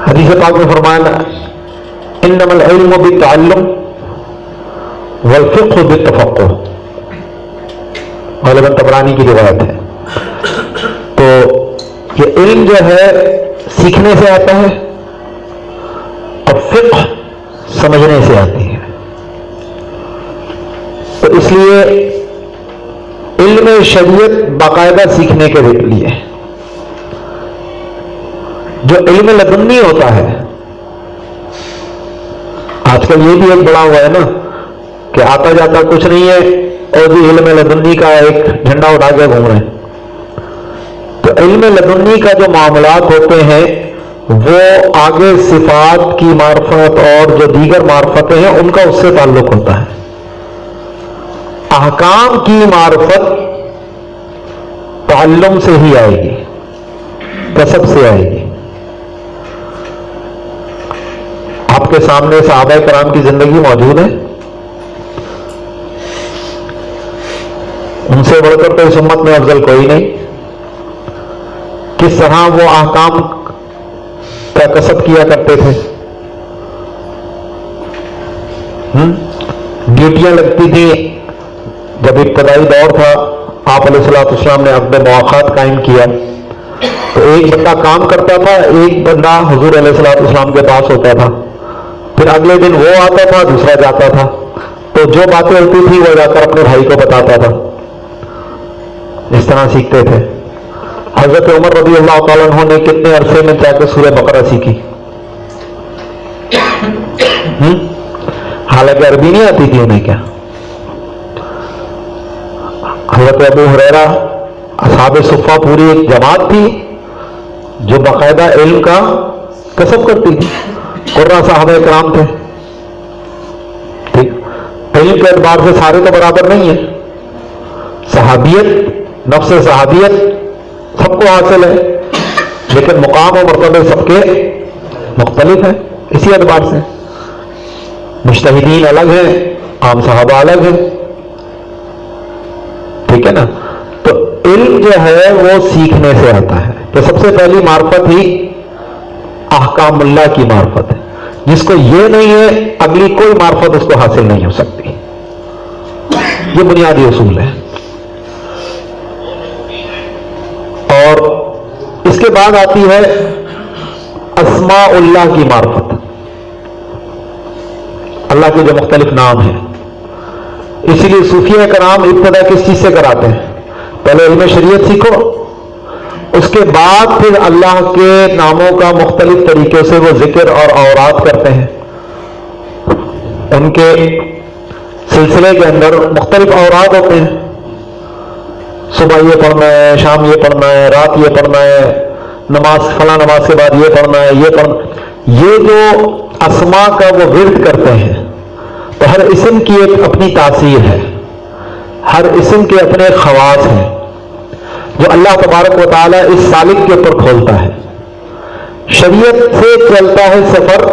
حدیث پاک میں فرمایا انما العلم بالتعلم والفقہ بالتفقہ، غالباً طبرانی کی روایت ہے. تو یہ علم جو ہے سیکھنے سے آتا ہے اور فقہ سمجھنے سے آتی ہے. تو اس لیے علم شریعت باقاعدہ سیکھنے کے لیے، جو علم لدنی ہوتا ہے آج کل یہ بھی ایک بڑا ہوا ہے نا کہ آتا جاتا کچھ نہیں ہے اور بھی علم لدنی کا ایک جھنڈا اٹھا کے گھوم رہے ہیں. تو علم لدنی کا جو معاملات ہوتے ہیں وہ آگے صفات کی معرفت اور جو دیگر معرفتیں ہیں ان کا اس سے تعلق ہوتا ہے. احکام کی معرفت تعلم سے ہی آئے گی، کسب سے آئے گی. آپ کے سامنے صحابہ کرام کی زندگی موجود ہے، ان سے بڑھ کر تو اس امت میں افضل کوئی نہیں. کس طرح وہ احکام کا کسب کیا کرتے تھے، ڈیوٹیاں لگتی تھیں. جب ابتدائی دور تھا آپ علیہ الصلوۃ والسلام نے عقد مواخات قائم کیا تو ایک بندہ کام کرتا تھا، ایک بندہ حضور علیہ الصلوۃ والسلام کے پاس ہوتا تھا، پھر اگلے دن وہ آتا تھا، دوسرا جاتا تھا. تو جو باتیں ہوتی تھی وہ جا کر اپنے بھائی کو بتاتا تھا. اس طرح سیکھتے تھے. حضرت عمر رضی اللہ تعالیٰ عنہ نے کتنے عرصے میں جا کے سورہ بقرہ سیکھی، حالانکہ عربی نہیں آتی تھی انہیں. کیا حضرت ابو ہریرہ، اصحاب صفہ پوری ایک جماعت تھی جو باقاعدہ علم کا کسب کرتی تھی. قرہ صحابہ کرام تھے. ٹھیک، علم کے اعتبار سے سارے تو برابر نہیں ہیں. صحابیت، نفس صحابیت سب کو حاصل ہے، لیکن مقام و مرتبے سب کے مختلف ہیں. اسی اعتبار سے مجتہدین الگ ہیں، عام صحابہ الگ ہیں. ٹھیک ہے نا. تو علم جو ہے وہ سیکھنے سے آتا ہے. تو سب سے پہلی معرفت ہی احکام اللہ کی معرفت ہے. جس کو یہ نہیں ہے اگلی کوئی معرفت اس کو حاصل نہیں ہو سکتی. یہ بنیادی اصول ہے. اور اس کے بعد آتی ہے اسماء اللہ کی معرفت، اللہ کے جو مختلف نام ہیں. اسی لیے صوفیہ کرام ابتدا کس چیز سے کراتے ہیں؟ پہلے علم شریعت سیکھو، اس کے بعد پھر اللہ کے ناموں کا مختلف طریقے سے وہ ذکر اور اوراد کرتے ہیں. ان کے سلسلے کے اندر مختلف اوراد ہوتے ہیں. صبح یہ پڑھنا ہے، شام یہ پڑھنا ہے، رات یہ پڑھنا ہے، نماز فلاں نماز کے بعد یہ پڑھنا ہے، یہ پڑھنا. یہ جو اسماء کا وہ ورد کرتے ہیں تو ہر اسم کی ایک اپنی تاثیر ہے، ہر اسم کے اپنے خواص ہیں جو اللہ تبارک و تعالیٰ اس سالک کے اوپر کھولتا ہے. شریعت سے چلتا ہے سفر،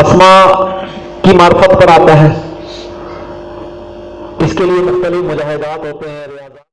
اسماء کی معرفت پر آتا ہے. اس کے لیے مختلف مجاہدات ہوتے ہیں.